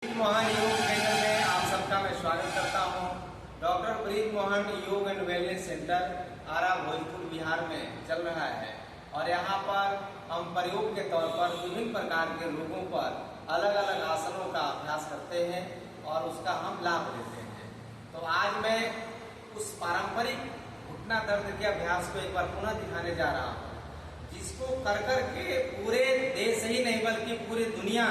मोहन योग केंद्र में आप सबका मैं स्वागत करता हूं। डॉक्टर ब्रिज मोहन योग एंड वेलनेस सेंटर आरा भोजपुर बिहार में चल रहा है और यहां पर हम प्रयोग के तौर पर विभिन्न प्रकार के रोगों पर अलग अलग आसनों का अभ्यास करते हैं और उसका हम लाभ लेते हैं। तो आज मैं उस पारंपरिक घुटना दर्द के अभ्यास को एक बार पुनः दिखाने जा रहा हूँ, जिसको कर के पूरे देश ही नहीं बल्कि पूरी दुनिया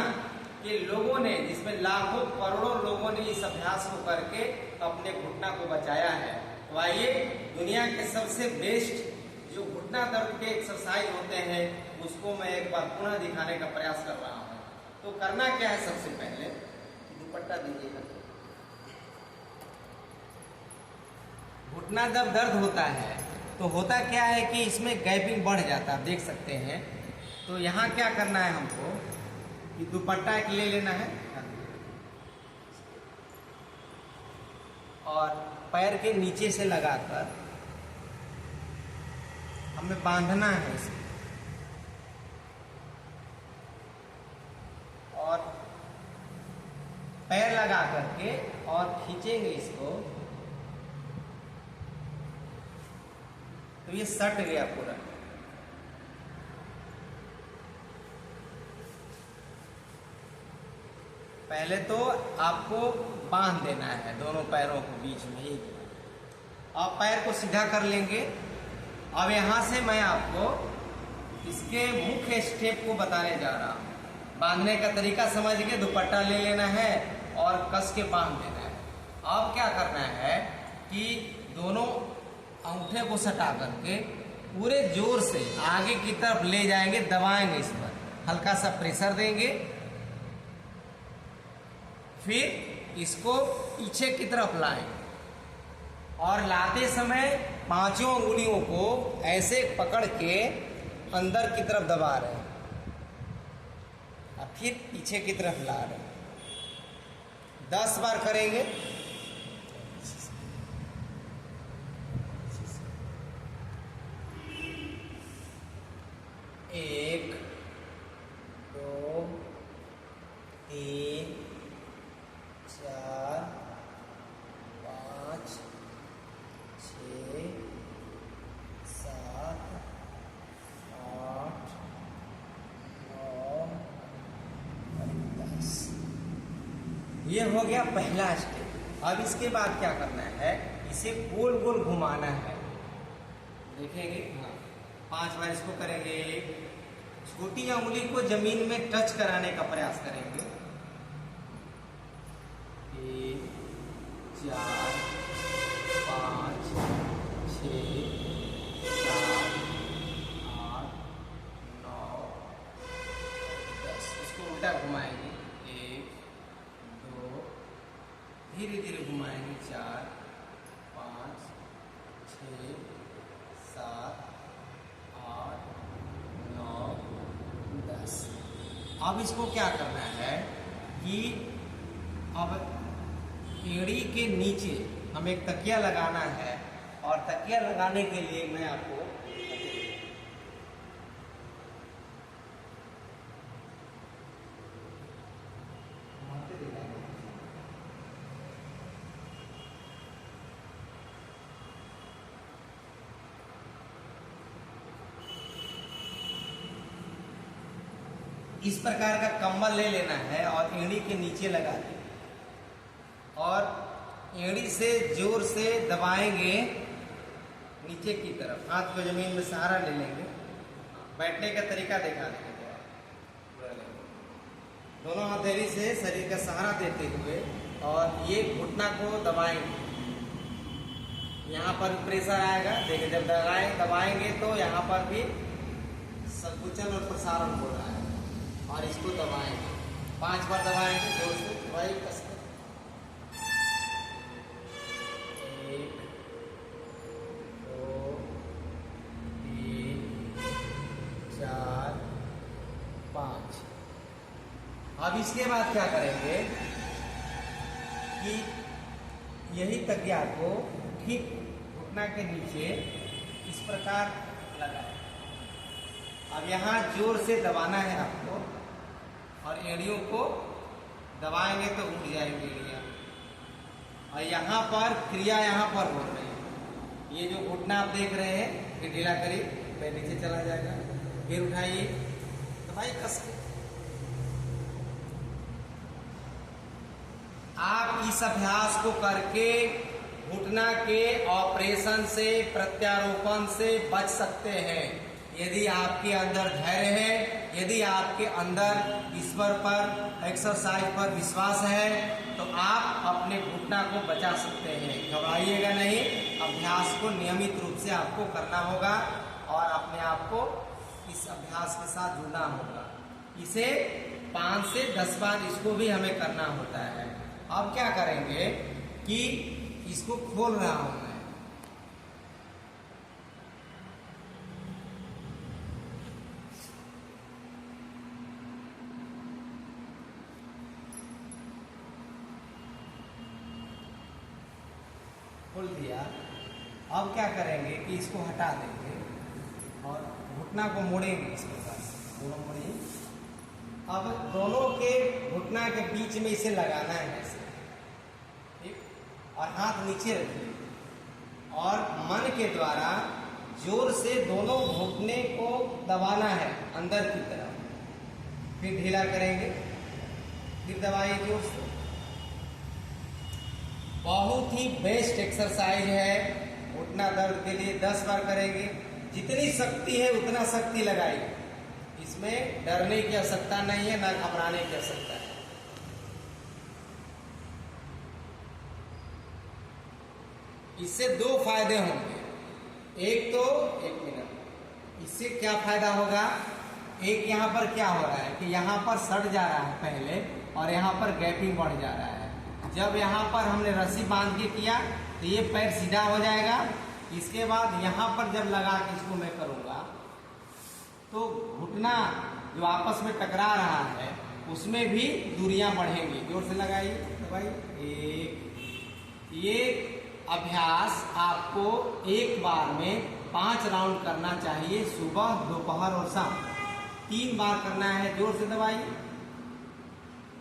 के लोगों ने, जिसमें लाखों करोड़ों लोगों ने इस अभ्यास को करके अपने घुटना को बचाया है। तो आइए दुनिया के सबसे बेस्ट जो घुटना दर्द के एक्सरसाइज होते हैं उसको मैं एक बार पुनः दिखाने का प्रयास कर रहा हूँ। तो करना क्या है, सबसे पहले दुपट्टा दीजिएगा। घुटना जब दर्द होता है तो होता क्या है कि इसमें गैपिंग बढ़ जाता है, देख सकते हैं। तो यहाँ क्या करना है हमको कि दुपट्टा एक ले लेना है और पैर के नीचे से लगाकर हमें बांधना है इसे और पैर लगा करके और खींचेंगे इसको तो ये सट गया पूरा। पहले तो आपको बांध देना है दोनों पैरों को बीच में ही। आप पैर को सीधा कर लेंगे। अब यहाँ से मैं आपको इसके मुख्य स्टेप को बताने जा रहा हूँ। बांधने का तरीका समझ के दुपट्टा ले लेना है और कस के बांध देना है। अब क्या करना है कि दोनों अंगूठे को सटा करके पूरे जोर से आगे की तरफ ले जाएंगे, दबाएंगे, इस पर हल्का सा प्रेशर देंगे, फिर इसको पीछे की तरफ लाएंगे और लाते समय पांचों उंगलियों को ऐसे पकड़ के अंदर की तरफ दबा रहे हैं और फिर पीछे की तरफ ला रहे हैं। 10 बार करेंगे। 1 2 3 4 5 6 7 8 9 10। ये हो गया पहला स्टेप। अब इसके बाद क्या करना है, इसे गोल गोल घुमाना है। देखेंगे, हाँ 5 बार इसको करेंगे। छोटी उंगली को जमीन में टच कराने का प्रयास करेंगे। 1 4 5 6 7 8 9 10। इसको उल्टा घुमाएंगे। 1 2, धीरे धीरे घुमाएंगे। 4 5 6 7 8 9 10। अब इसको क्या करना है कि अब एड़ी के नीचे हमें एक तकिया लगाना है और तकिया लगाने के लिए मैं आपको इस प्रकार का कंबल ले लेना है और एड़ी के नीचे लगा दें और एड़ी से जोर से दबाएंगे नीचे की तरफ। हाथ को जमीन में सहारा ले लेंगे। बैठने का तरीका दिखा देंगे। दोनों हथेली से शरीर का सहारा देते हुए और ये घुटना को दबाएंगे। यहाँ पर प्रेशर आएगा, देखिए जब दबाएंगे तो यहाँ पर भी संकुचन और प्रसारण हो रहा है और इसको दबाएंगे। 5 बार दबाएंगे जोर से, वही कस 1 2 3 4 5। अब इसके बाद क्या करेंगे कि यही तकिया को ठीक घुटना के नीचे इस प्रकार लगाएं। अब यहाँ जोर से दबाना है आपको और एड़ियों को दबाएंगे तो उठ जाएंगे क्रिया। और यहाँ पर क्रिया यहाँ पर हो रही है। ये जो घुटना आप देख रहे हैं, फिर ढीला करिए, पैर नीचे चला जाएगा, फिर उठाइए, दबाइए कस के। आप इस अभ्यास को करके घुटना के ऑपरेशन से, प्रत्यारोपण से बच सकते हैं। यदि आपके अंदर धैर्य है, यदि आपके अंदर ईश्वर पर, एक्सरसाइज पर विश्वास है, तो आप अपने घुटना को बचा सकते हैं। घबराइएगा नहीं, अभ्यास को नियमित रूप से आपको करना होगा और अपने आप को इस अभ्यास के साथ जुड़ना होगा। इसे 5 से 10 बार इसको भी हमें करना होता है। अब क्या करेंगे कि इसको खोल रहा हूं मैं, खोल दिया। अब क्या करेंगे कि इसको हटा देंगे और घुटना को मोड़ेंगे इस प्रकार से, दोनों मोड़िए। अब दोनों के घुटना के बीच में इसे लगाना है ऐसे, ठीक, और हाथ नीचे रखिए और मन के द्वारा जोर से दोनों घुटने को दबाना है अंदर की तरफ। फिर ढीला करेंगे, फिर दबाइए जोर से। बहुत ही बेस्ट एक्सरसाइज है घुटना दर्द के लिए। 10 बार करेंगे, जितनी शक्ति है उतना शक्ति लगाइए। इसमें डरने की आवश्यकता नहीं है, ना घबराने की आवश्यकता है। इससे 2 फायदे होंगे। एक तो, 1 मिनट, इससे क्या फायदा होगा? एक यहाँ पर क्या हो रहा है कि यहाँ पर सट जा रहा है पहले और यहाँ पर गैपिंग बढ़ जा रहा है। जब यहाँ पर हमने रस्सी बांध के किया तो ये पैर सीधा हो जाएगा। इसके बाद यहाँ पर जब लगा के इसको मैं करूँगा तो घुटना जो आपस में टकरा रहा है उसमें भी दूरियां बढ़ेंगी। जोर से लगाइए, दबाइए। ये अभ्यास आपको एक बार में 5 राउंड करना चाहिए, सुबह, दोपहर और शाम। 3 बार करना है। जोर से दबाइए,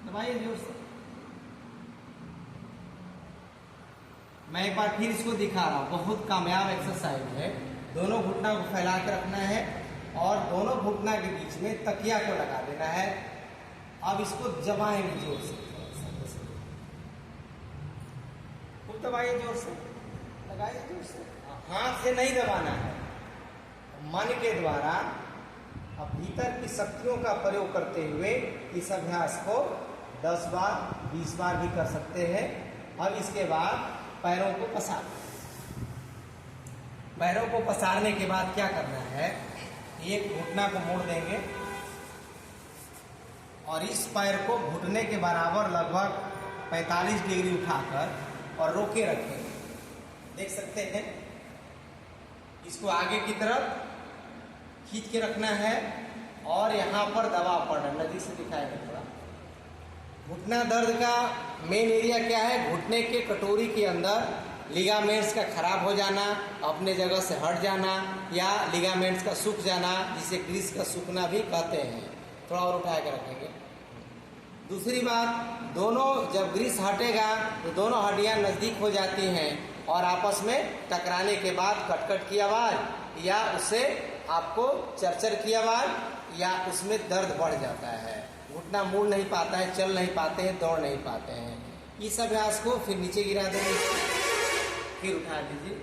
दबाइए जोर से। मैं एक बार फिर इसको दिखा रहा हूँ, बहुत कामयाब एक्सरसाइज है। दोनों घुटना को फैला कर रखना है और दोनों घुटना के बीच में तकिया को लगा देना है। अब इसको जमाएंगे जोर से, खूब दबाइए जोर से, लगाइए जोर से। हाथ से नहीं दबाना है, मन के द्वारा अब भीतर की शक्तियों का प्रयोग करते हुए इस अभ्यास को 10 बार, 20 बार भी कर सकते हैं। अब इसके बाद पैरों को पसार, पैरों को पसारने के बाद क्या करना है, एक घुटना को मोड़ देंगे और इस पैर को घुटने के बराबर लगभग 45 डिग्री उठाकर और रोके रखेंगे। देख सकते हैं, इसको आगे की तरफ खींच के रखना है और यहाँ पर दबाव पड़ना। नजदीक से दिखाएंगे थोड़ा। घुटना दर्द का मेन एरिया क्या है? घुटने के कटोरी के अंदर लिगामेंट्स का खराब हो जाना, अपने जगह से हट जाना या लिगामेंट्स का सूख जाना, जिसे ग्रीस का सूखना भी कहते हैं। थोड़ा और उठा के रखेंगे। दूसरी बात, दोनों जब ग्रीस हटेगा तो दोनों हड्डियां नज़दीक हो जाती हैं और आपस में टकराने के बाद कटकट की आवाज़ या उससे आपको चरचर की आवाज़ या उसमें दर्द बढ़ जाता है। घुटना मुड़ नहीं पाता है, चल नहीं पाते हैं, दौड़ नहीं पाते हैं। इस अभ्यास को फिर नीचे गिरा देंगे, फिर उठा दीजिए,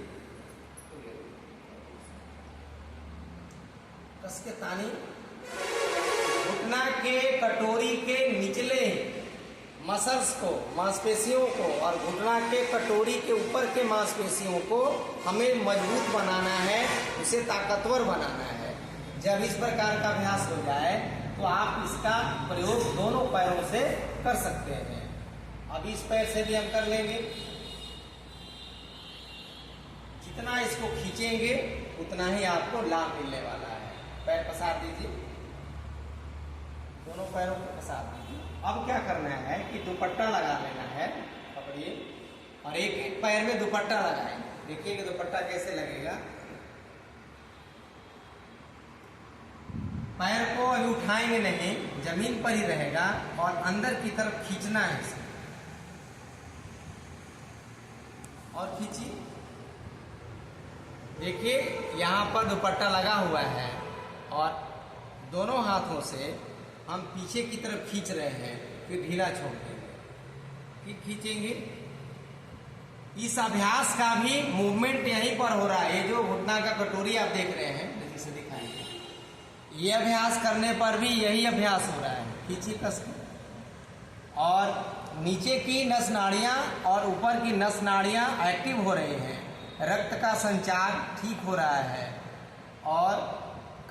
कस के तानी। घुटना के कटोरी के निचले मसल्स को, मांसपेशियों को, और घुटना के कटोरी के ऊपर के मांसपेशियों को हमें मजबूत बनाना है, उसे ताकतवर बनाना है। जब इस प्रकार का अभ्यास हो जाए तो आप इसका प्रयोग दोनों पैरों से कर सकते हैं। अब इस पैर से भी हम कर लेंगे। जितना इसको खींचेंगे उतना ही आपको लाभ मिलने वाला है। पैर पसार दीजिए, दोनों पैरों को पसार दीजिए। अब क्या करना है कि दुपट्टा लगा लेना है, पकड़िए, और एक एक पैर में दुपट्टा लगाएंगे। देखिए कि दुपट्टा कैसे लगेगा। पैर को अभी उठाएंगे नहीं, जमीन पर ही रहेगा और अंदर की तरफ खींचना है इसे। और खींचिए, देखिए यहाँ पर दुपट्टा लगा हुआ है और दोनों हाथों से हम पीछे की तरफ खींच रहे हैं, फिर ढीला छोड़ देंगे, फिर खींचेंगे। इस अभ्यास का भी मूवमेंट यहीं पर हो रहा है। ये जो घुटना का कटोरी आप देख रहे हैं, जल्दी से दिखाएंगे, ये अभ्यास करने पर भी यही अभ्यास हो रहा है। खींचिए कस के, और नीचे की नस नाड़ियाँ और ऊपर की नस नाड़ियाँ एक्टिव हो रही हैं, रक्त का संचार ठीक हो रहा है और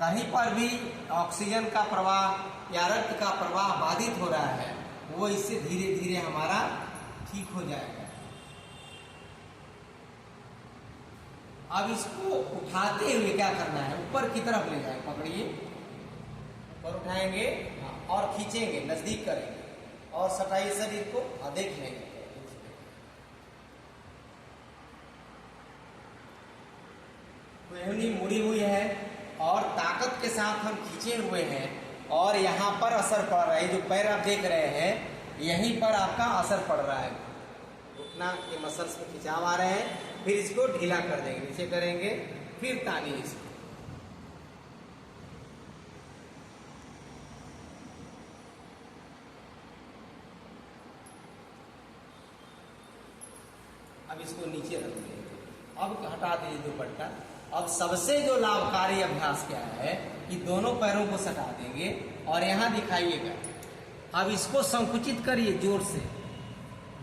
कहीं पर भी ऑक्सीजन का प्रवाह या रक्त का प्रवाह बाधित हो रहा है, वो इससे धीरे धीरे हमारा ठीक हो जाएगा। अब इसको उठाते हुए क्या करना है, ऊपर की तरफ ले जाए, पकड़िए, ऊपर उठाएंगे और खींचेंगे, नजदीक करेंगे और सटाइए शरीर को और देख लेंगे। कोहनी मुड़ी हुई है और ताकत के साथ हम खींचे हुए हैं और यहाँ पर असर पड़ रहा है। जो पैर आप देख रहे हैं, यहीं पर आपका असर पड़ रहा है। घुटना के मसल्स में खिंचाव आ रहे हैं, फिर इसको ढीला कर देंगे, नीचे करेंगे, फिर तानिए इसको। अब इसको नीचे रख देंगे। अब हटा दीजिए दुपट्टा। अब सबसे जो लाभकारी अभ्यास क्या है कि दोनों पैरों को सटा देंगे और यहाँ दिखाइएगा। अब इसको संकुचित करिए जोर से,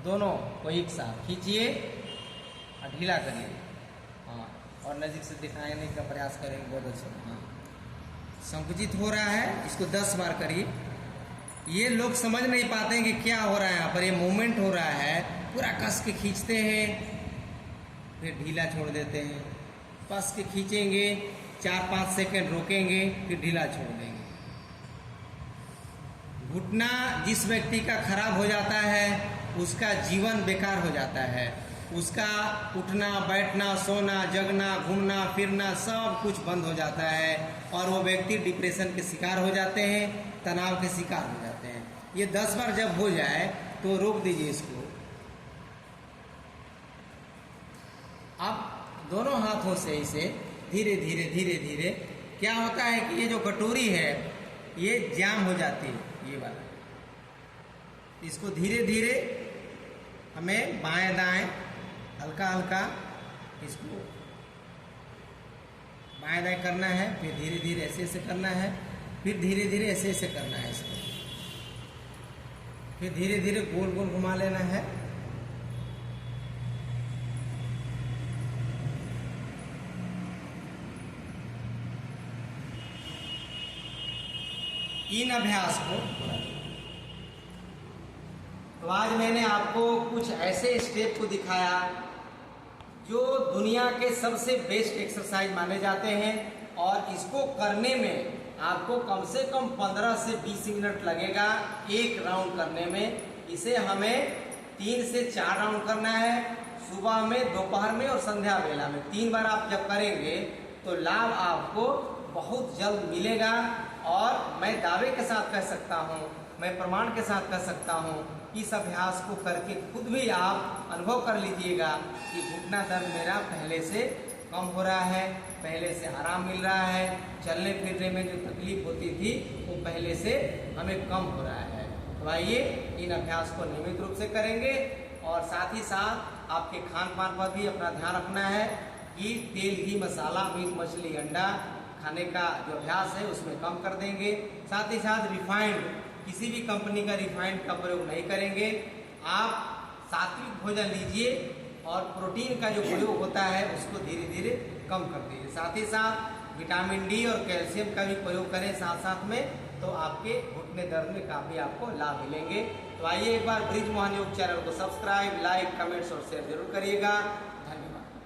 दोनों को एक साथ खींचिए और ढीला करिए। हाँ, और नज़दीक से दिखाने का प्रयास करेंगे, बहुत अच्छा। हाँ, संकुचित हो रहा है, इसको 10 बार करिए। ये लोग समझ नहीं पाते हैं कि क्या हो रहा है यहाँ पर। ये मूवमेंट हो रहा है, पूरा कस के खींचते हैं, फिर ढीला छोड़ देते हैं। कस के खींचेंगे, 4-5 सेकंड रोकेंगे, फिर ढीला छोड़ देंगे। घुटना जिस व्यक्ति का खराब हो जाता है, उसका जीवन बेकार हो जाता है। उसका उठना, बैठना, सोना, जगना, घूमना फिरना सब कुछ बंद हो जाता है और वो व्यक्ति डिप्रेशन के शिकार हो जाते हैं, तनाव के शिकार हो जाते हैं। ये 10 बार जब हो जाए तो रोक दीजिए इसको। अब दोनों हाथों से इसे धीरे धीरे धीरे धीरे, क्या होता है कि ये जो कटोरी है ये जाम हो जाती है, ये वाला। इसको धीरे धीरे हमें बाएं दाएं हल्का हल्का इसको बाएं दाएं करना है, फिर धीरे धीरे ऐसे ऐसे करना है, फिर धीरे धीरे ऐसे ऐसे करना है इसको, फिर धीरे धीरे गोल गोल घुमा लेना है। इन अभ्यास को, तो आज मैंने आपको कुछ ऐसे स्टेप को दिखाया जो दुनिया के सबसे बेस्ट एक्सरसाइज माने जाते हैं और इसको करने में आपको कम से कम 15 से 20 मिनट लगेगा एक राउंड करने में। इसे हमें 3 से 4 राउंड करना है, सुबह में, दोपहर में और संध्या वेला में। 3 बार आप जब करेंगे तो लाभ आपको बहुत जल्द मिलेगा। और मैं दावे के साथ कह सकता हूँ, मैं प्रमाण के साथ कह सकता हूँ, इस अभ्यास को करके खुद भी आप अनुभव कर लीजिएगा कि घुटना दर्द मेरा पहले से कम हो रहा है, पहले से आराम मिल रहा है, चलने फिरने में जो तकलीफ होती थी वो पहले से हमें कम हो रहा है। तो आइए इन अभ्यास को नियमित रूप से करेंगे और साथ ही साथ आपके खान पान पर भी अपना ध्यान रखना है कि तेल, घी, मसाला, मीट, मछली, अंडा खाने का जो अभ्यास है उसमें कम कर देंगे। साथ ही साथ रिफाइंड, किसी भी कंपनी का रिफाइंड का प्रयोग नहीं करेंगे। आप सात्विक भोजन लीजिए और प्रोटीन का जो प्रयोग होता है उसको धीरे धीरे कम कर दीजिए। साथ ही साथ विटामिन डी और कैल्शियम का भी प्रयोग करें साथ साथ में, तो आपके घुटने दर्द में काफ़ी आपको लाभ मिलेंगे। तो आइए एक बार ब्रिज मोहन योग चैनल को सब्सक्राइब, लाइक, कमेंट्स और शेयर जरूर करिएगा।